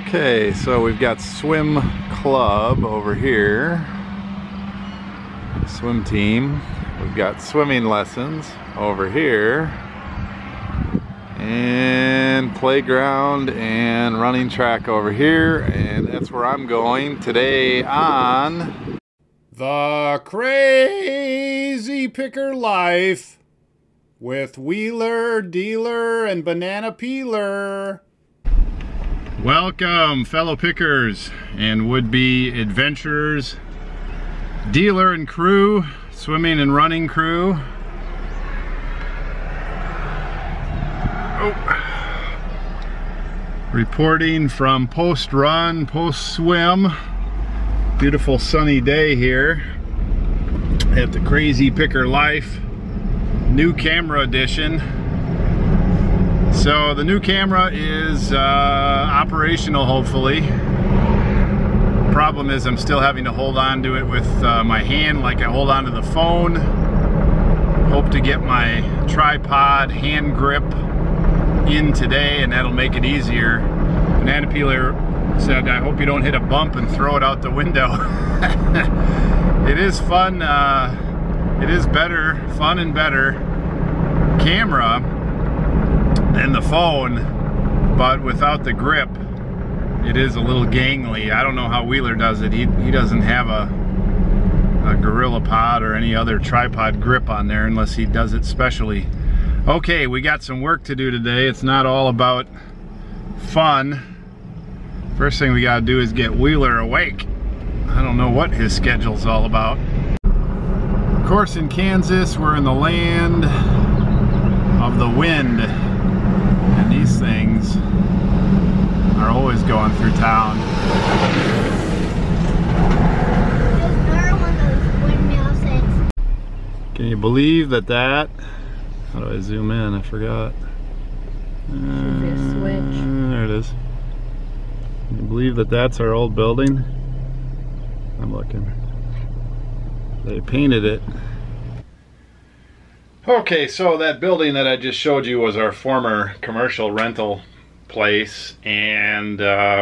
Okay, so we've got swim club over here, swim team. We've got swimming lessons over here, and playground and running track over here, and that's where I'm going today on The Crazy Picker Life with Wheeler, Dealer, and Banana Peeler. Welcome, fellow pickers and would-be adventurers, dealer and crew, swimming and running crew. Reporting from post-run, post-swim. Beautiful sunny day here at the Crazy Picker Life new camera edition. So the new camera is operational, hopefully. Problem is I'm still having to hold on to it with my hand like I hold on to the phone. Hope to get my tripod hand grip in today, and that'll make it easier. Banana Peeler said, I hope you don't hit a bump and throw it out the window. It is fun. It is better, fun and better camera than the phone, but without the grip it is a little gangly. I don't know how Wheeler does it. He doesn't have a Gorilla Pod or any other tripod grip on there unless he does it specially. Okay, we got some work to do today. It's not all about fun. First thing we gotta do is get Wheeler awake. I don't know what his schedule's all about. Of course, in Kansas we're in the land of the wind, and these things are always going through town. Can you believe that? How do I zoom in? I forgot. There it is. Can you believe that's our old building? I'm looking. They painted it. Okay, so that building that I just showed you was our former commercial rental place, and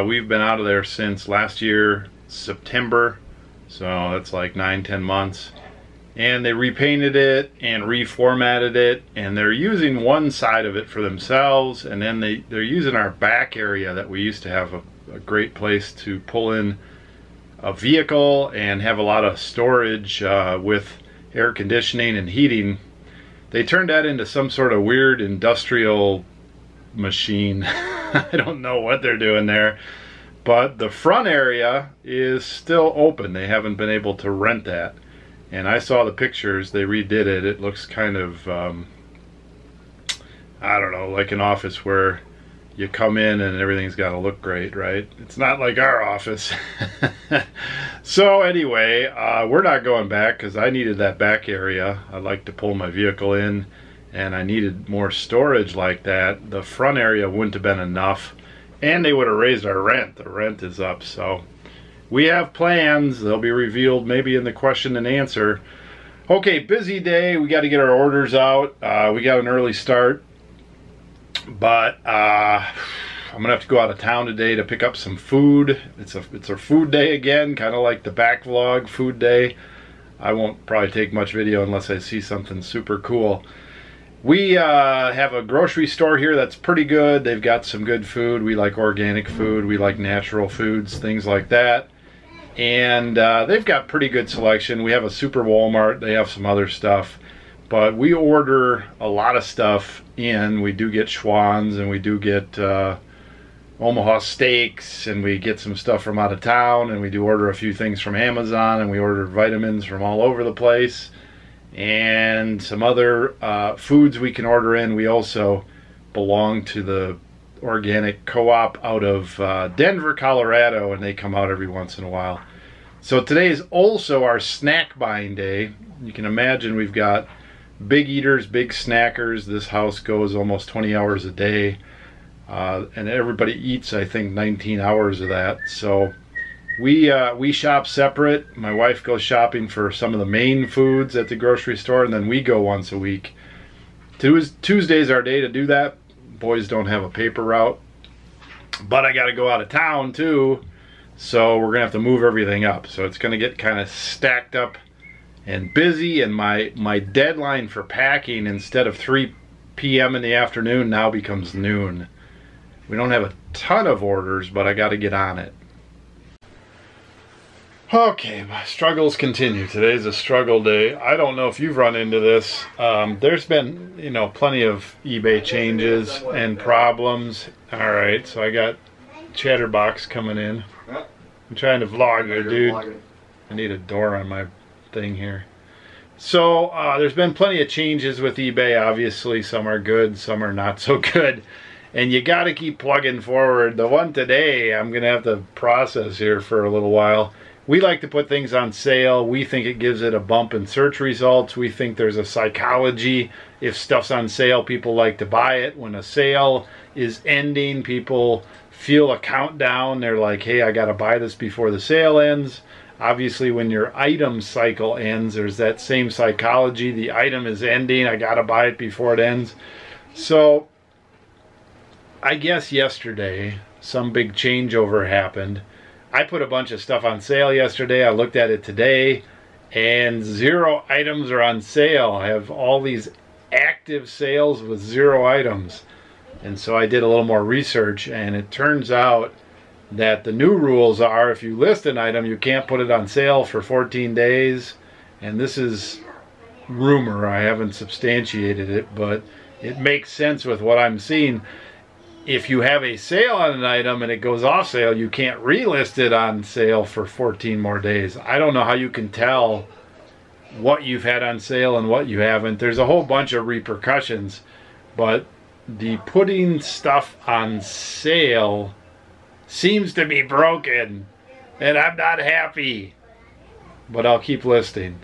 we've been out of there since last year, September, so that's like 9-10 months. And they repainted it and reformatted it, and they're using one side of it for themselves, and then they're using our back area that we used to have a great place to pull in a vehicle and have a lot of storage with air conditioning and heating. They turned that into some sort of weird industrial machine. I don't know what they're doing there, but the front area is still open. They haven't been able to rent that. And I saw the pictures. They redid it. It looks kind of, I don't know, like an office where you come in and everything's got to look great, right? It's not like our office. So anyway, we're not going back because I needed that back area. I'd like to pull my vehicle in, and I needed more storage like that. The front area wouldn't have been enough, and they would have raised our rent. The rent is up, so we have plans. They'll be revealed maybe in the question and answer. Okay, busy day. We got to get our orders out. We got an early start, but I'm gonna have to go out of town today to pick up some food. It's a food day again, kind of like the back vlog food day. I won't probably take much video unless I see something super cool. We have a grocery store here that's pretty good. They've got some good food. We like organic food. We like natural foods, things like that. And they've got pretty good selection. We have a super Walmart. They have some other stuff. But we order a lot of stuff in. We do get Schwann's, and we do get Omaha steaks, and we get some stuff from out of town, and we do order a few things from Amazon, and we order vitamins from all over the place, and some other foods we can order in. We also belong to the organic co-op out of Denver, Colorado, and they come out every once in a while. So today is also our snack buying day. You can imagine we've got big eaters, big snackers. This house goes almost 20 hours a day, and everybody eats, I think, 19 hours of that. So we shop separate. My wife goes shopping for some of the main foods at the grocery store, and then we go once a week. Tuesday's our day to do that. Boys don't have a paper route. But I got to go out of town too, so we're gonna have to move everything up. So it's gonna get kind of stacked up and busy, and my deadline for packing, instead of 3 p.m. in the afternoon, now becomes noon. We don't have a ton of orders, but I got to get on it. Okay, my struggles continue. Today's a struggle day. I don't know if you've run into this. There's been, you know, plenty of eBay changes and problems. All right, so I got Chatterbox coming in. I'm trying to vlog here, dude. I need a door on my thing here. So there's been plenty of changes with eBay. Obviously, some are good, some are not so good. And you got to keep plugging forward. The one today, I'm going to have to process here for a little while. We like to put things on sale. We think it gives it a bump in search results. We think there's a psychology. If stuff's on sale, people like to buy it. When a sale is ending, people feel a countdown. They're like, hey, I got to buy this before the sale ends. Obviously, when your item cycle ends, there's that same psychology. The item is ending. I got to buy it before it ends. So I guess yesterday, some big changeover happened. I put a bunch of stuff on sale yesterday. I looked at it today, and 0 items are on sale. I have all these active sales with 0 items. And so I did a little more research, and it turns out that the new rules are, if you list an item, you can't put it on sale for 14 days. And this is rumor. I haven't substantiated it, but it makes sense with what I'm seeing. If you have a sale on an item and it goes off sale, you can't relist it on sale for 14 more days. I don't know how you can tell what you've had on sale and what you haven't. There's a whole bunch of repercussions, but the putting stuff on sale seems to be broken, and I'm not happy, but I'll keep listing.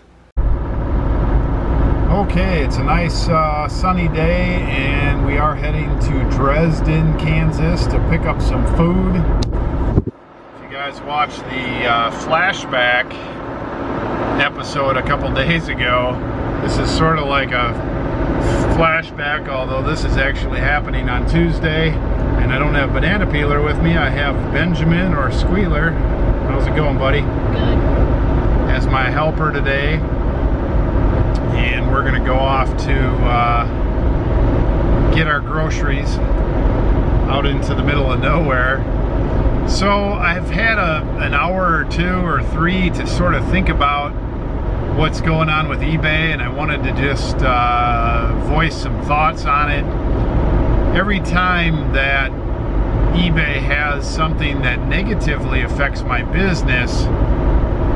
Okay, it's a nice sunny day, and we are heading to Dresden, Kansas to pick up some food. If you guys watched the flashback episode a couple days ago, this is sort of like a flashback, although this is actually happening on Tuesday, and I don't have Banana Peeler with me. I have Benjamin, or Squealer. How's it going, buddy? Good. As my helper today. And we're going to go off to get our groceries out into the middle of nowhere. So I've had an hour or 2 or 3 to sort of think about what's going on with eBay, and I wanted to just voice some thoughts on it. Every time that eBay has something that negatively affects my business,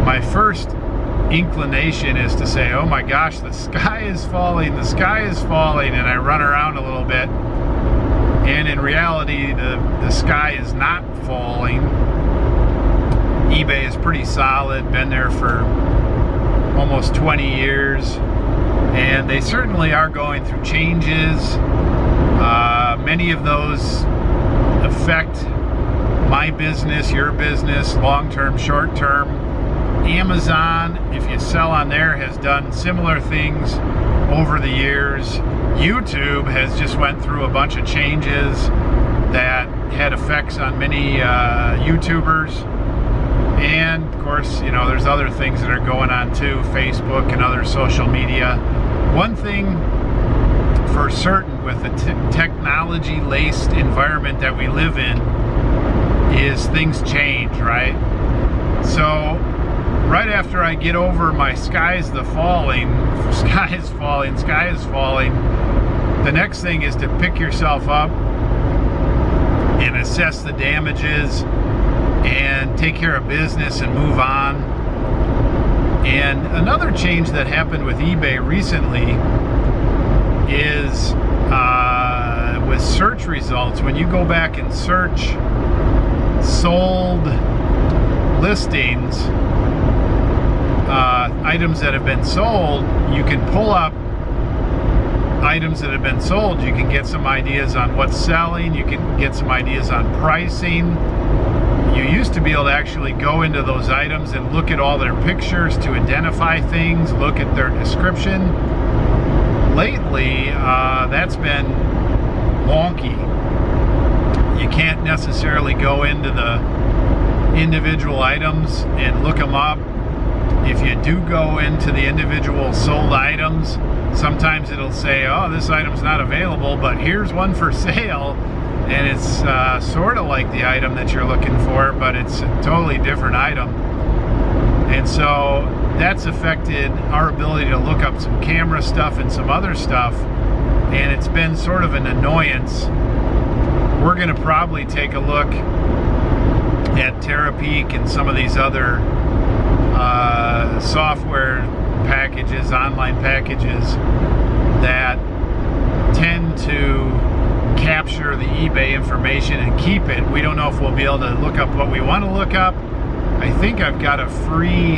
my first inclination is to say, oh my gosh, the sky is falling, and I run around a little bit, and in reality the sky is not falling. eBay is pretty solid, been there for almost 20 years, and they certainly are going through changes. Many of those affect my business, your business, long-term, short-term. Amazon, if you sell on there, has done similar things over the years. YouTube has just went through a bunch of changes that had effects on many YouTubers. And of course, you know, there's other things that are going on too, Facebook and other social media. One thing for certain with the technology-laced environment that we live in is things change, right? So right after I get over my sky is falling, the next thing is to pick yourself up and assess the damages and take care of business and move on. And another change that happened with eBay recently is with search results. When you go back and search sold listings, items that have been sold, you can pull up items that have been sold. You can get some ideas on what's selling. You can get some ideas on pricing. You used to be able to actually go into those items and look at all their pictures to identify things, look at their description. Lately, that's been wonky. you can't necessarily go into the individual items and look them up. If you do go into the individual sold items, sometimes it'll say, oh, this item's not available, but here's one for sale. And it's sort of like the item that you're looking for, but it's a totally different item. And so that's affected our ability to look up some camera stuff and some other stuff. And it's been sort of an annoyance. We're going to probably take a look at TerraPeak and some of these other software packages, online packages that tend to capture the eBay information and keep it. We don't know if we'll be able to look up what we want to look up. I think I've got a free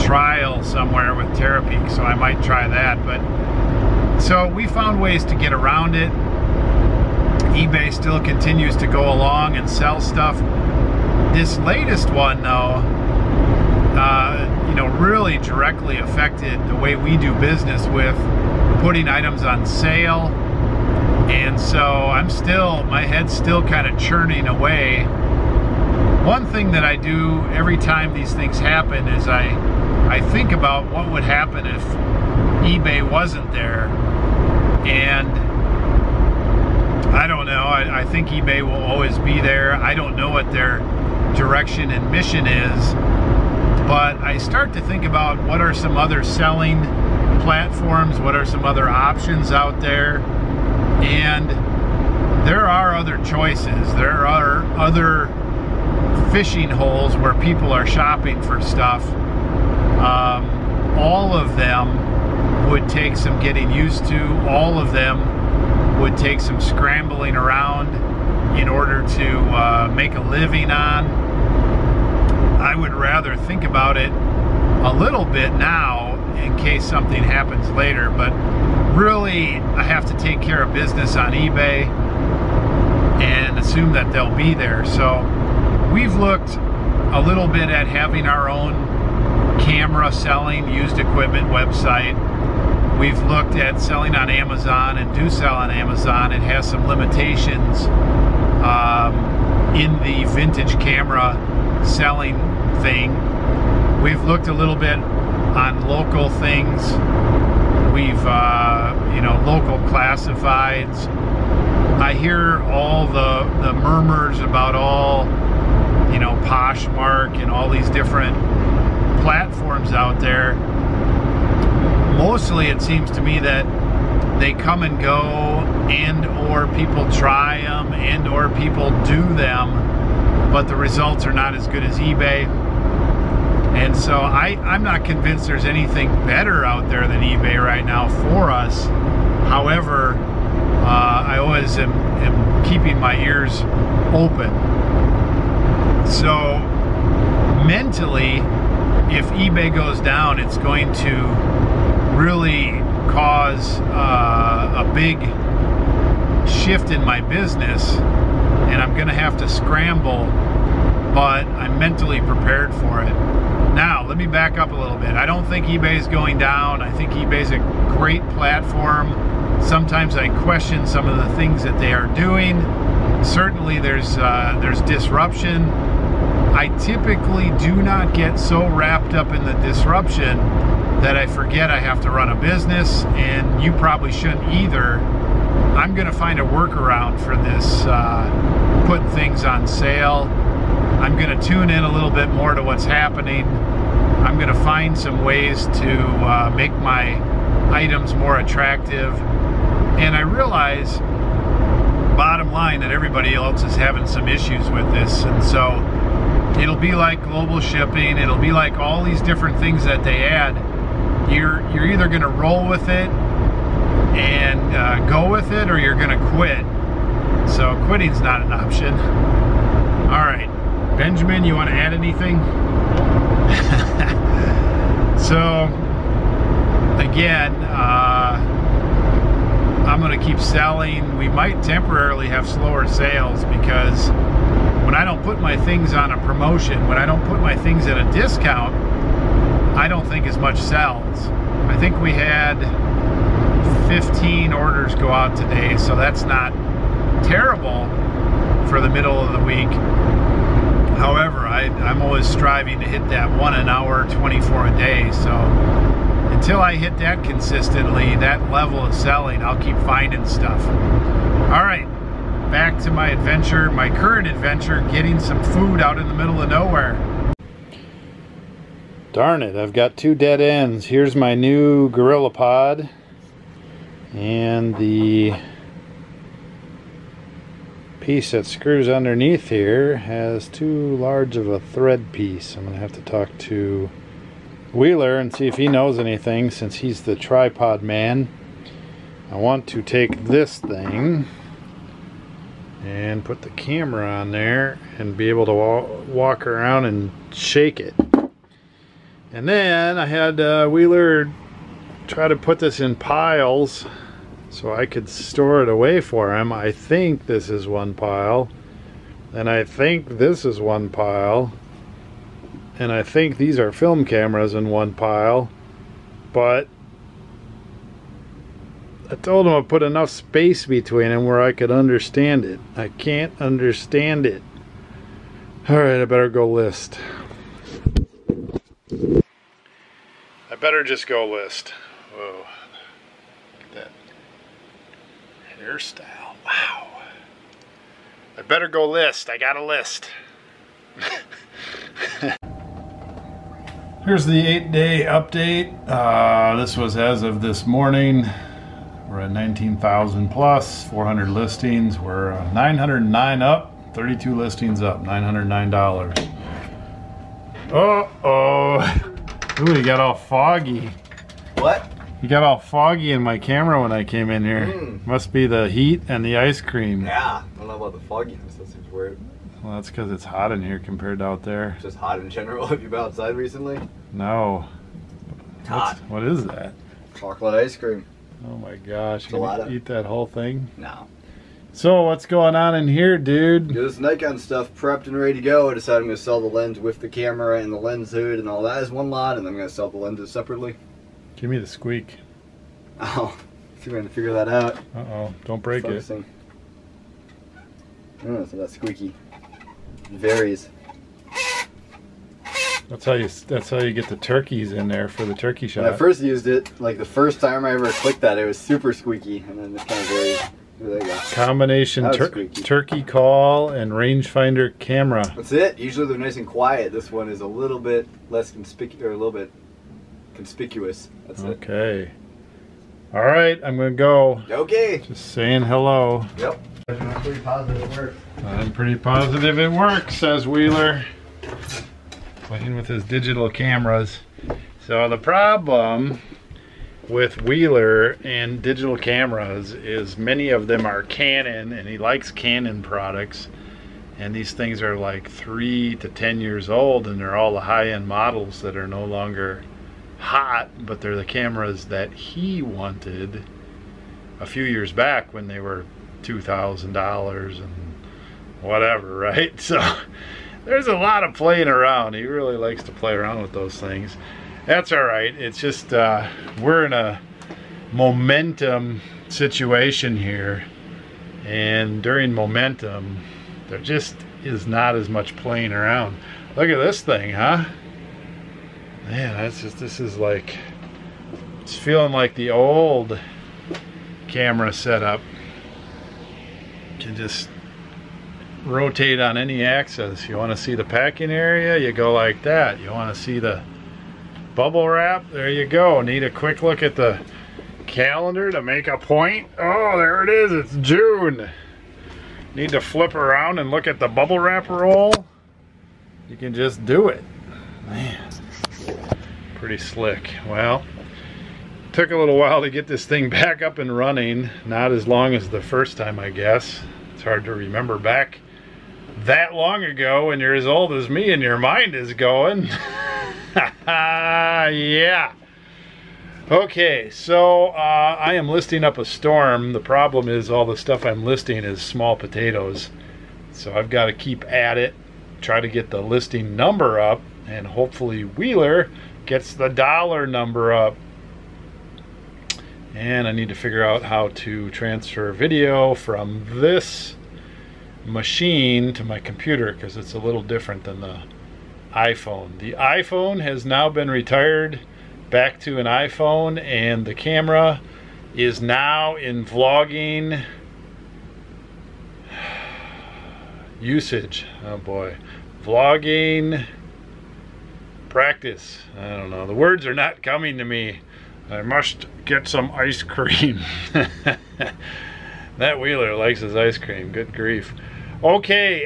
trial somewhere with TerraPeak, so I might try that. But so we found ways to get around it. eBay still continues to go along and sell stuff. This latest one, though, really directly affected the way we do business with putting items on sale. And so my head's still kind of churning away. One thing that I do every time these things happen is I think about what would happen if eBay wasn't there. And I don't know, I think eBay will always be there. I don't know what their direction and mission is, but I start to think about what are some other selling platforms, what are some other options out there, and there are other choices. There are other fishing holes where people are shopping for stuff. All of them would take some getting used to. All of them would take some scrambling around in order to make a living on. I would rather think about it a little bit now in case something happens later, but really I have to take care of business on eBay and assume that they'll be there. So we've looked a little bit at having our own camera selling used equipment website. We've looked at selling on Amazon and do sell on Amazon. It has some limitations in the vintage camera selling thing. We've looked a little bit on local things. We've, local classifieds. I hear all the murmurs about all, Poshmark and all these different platforms out there. Mostly it seems to me that they come and go, and or people try them, and or people do them, but the results are not as good as eBay. And so I'm not convinced there's anything better out there than eBay right now for us. However, I always am keeping my ears open. So mentally, if eBay goes down, it's going to really cause a big shift in my business, and I'm going to have to scramble, but I'm mentally prepared for it. Now, let me back up a little bit. I don't think eBay is going down. I think eBay is a great platform. Sometimes I question some of the things that they are doing. Certainly there's disruption. I typically do not get so wrapped up in the disruption that I forget I have to run a business, and you probably shouldn't either. I'm going to find a workaround for this, put things on sale. I'm going to tune in a little bit more to what's happening. I'm going to find some ways to make my items more attractive. And I realize, bottom line, that everybody else is having some issues with this. And so it'll be like global shipping. It'll be like all these different things that they add. You're either going to roll with it and go with it, or you're going to quit. So quitting's not an option. All right, Benjamin, you want to add anything? So again, I'm going to keep selling. We might temporarily have slower sales because when I don't put my things on a promotion, when I don't put my things at a discount, I don't think as much sells. I think we had 15 orders go out today, so that's not terrible for the middle of the week. However, I'm always striving to hit that 1 an hour, 24 a day. So until I hit that consistently, that level of selling, I'll keep finding stuff. All right, back to my adventure, my current adventure, getting some food out in the middle of nowhere. Darn it, I've got 2 dead ends. Here's my new Gorilla Pod, and the piece that screws underneath here has too large of a thread piece. I'm gonna have to talk to Wheeler and see if he knows anything, since he's the tripod man. I want to take this thing and put the camera on there and be able to walk around and shake it. And then I had Wheeler try to put this in piles so I could store it away for him. I think this is one pile, and I think this is one pile, and I think these are film cameras in one pile, but I told him to put enough space between them where I could understand it. I can't understand it. Alright, I better go list. I better just go list. Whoa. Look at that hairstyle. Wow. I better go list. I got a list. Here's the 8-day update. This was as of this morning. We're at 19,000 plus, 400 listings. We're 909 up, 32 listings up, $909. Uh-oh. Ooh, you got all foggy. What? You got all foggy in my camera when I came in here. Must be the heat and the ice cream. Yeah, I don't know about the fogginess. That seems weird. Well, that's because it's hot in here compared to out there. It's just hot in general. Have you been outside recently? No. It's hot. What is that? Chocolate ice cream. Oh my gosh. You Gelato. gonna eat that whole thing? No. So, what's going on in here, dude? Got this Nikon stuff prepped and ready to go. I decided I'm going to sell the lens with the camera and the lens hood and all that as one lot, and then I'm going to sell the lenses separately. Give me the squeak. Oh, if you're going to figure that out. Uh-oh, don't break Focusing. Oh, so that's squeaky. It varies. That's how you get the turkeys in there for the turkey shot. When I first used it, like the first time I ever clicked that, it was super squeaky, and then it kind of varies. There you go. Combination turkey call and rangefinder camera. That's it. Usually they're nice and quiet. This one is a little bit less conspicuous, or a little bit conspicuous. That's it. Okay. All right, I'm gonna go. Okay. Just saying hello. Yep. I'm pretty positive it works. I'm pretty positive it works, says Wheeler. Playing with his digital cameras. So the problem with Wheeler and digital cameras is many of them are Canon, and he likes Canon products, and these things are like 3 to 10 years old, and they're all the high-end models that are no longer hot, but they're the cameras that he wanted a few years back when they were $2,000 and whatever, right? So there's a lot of playing around. He really likes to play around with those things. That's all right. It's just we're in a momentum situation here, and during momentum there just is not as much playing around. Look at this thing, huh? Man, this is like, it's feeling like the old camera setup. You can just rotate on any axis. You want to see the packing area, you go like that. You want to see the bubble wrap, there you go. Need a quick look at the calendar to make a point. Oh, there it is, it's June. Need to flip around and look at the bubble wrap roll. You can just do it. Man, pretty slick. Well, took a little while to get this thing back up and running. Not as long as the first time, I guess. It's hard to remember back that long ago when you're as old as me and your mind is going. Yeah. Okay, so I am listing up a storm. The problem is all the stuff I'm listing is small potatoes. So I've got to keep at it, try to get the listing number up, and hopefully Wheeler gets the dollar number up. And I need to figure out how to transfer video from this machine to my computer because it's a little different than the iPhone. The iPhone has now been retired back to an iPhone, and the camera is now in vlogging usage. Oh boy. Vlogging practice. I don't know. The words are not coming to me. I must get some ice cream. That Wheeler likes his ice cream. Good grief. Okay,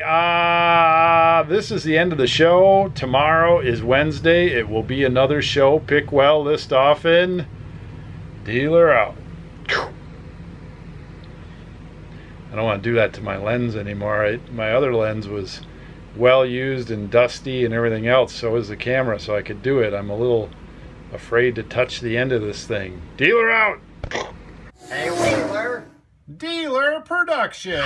this is the end of the show. Tomorrow is Wednesday. It will be another show. Pick well, list often. Dealer out. I don't want to do that to my lens anymore. My other lens was well used and dusty and everything else. So is the camera, so I could do it. I'm a little afraid to touch the end of this thing. Dealer out. Hey, Wheeler. Dealer production.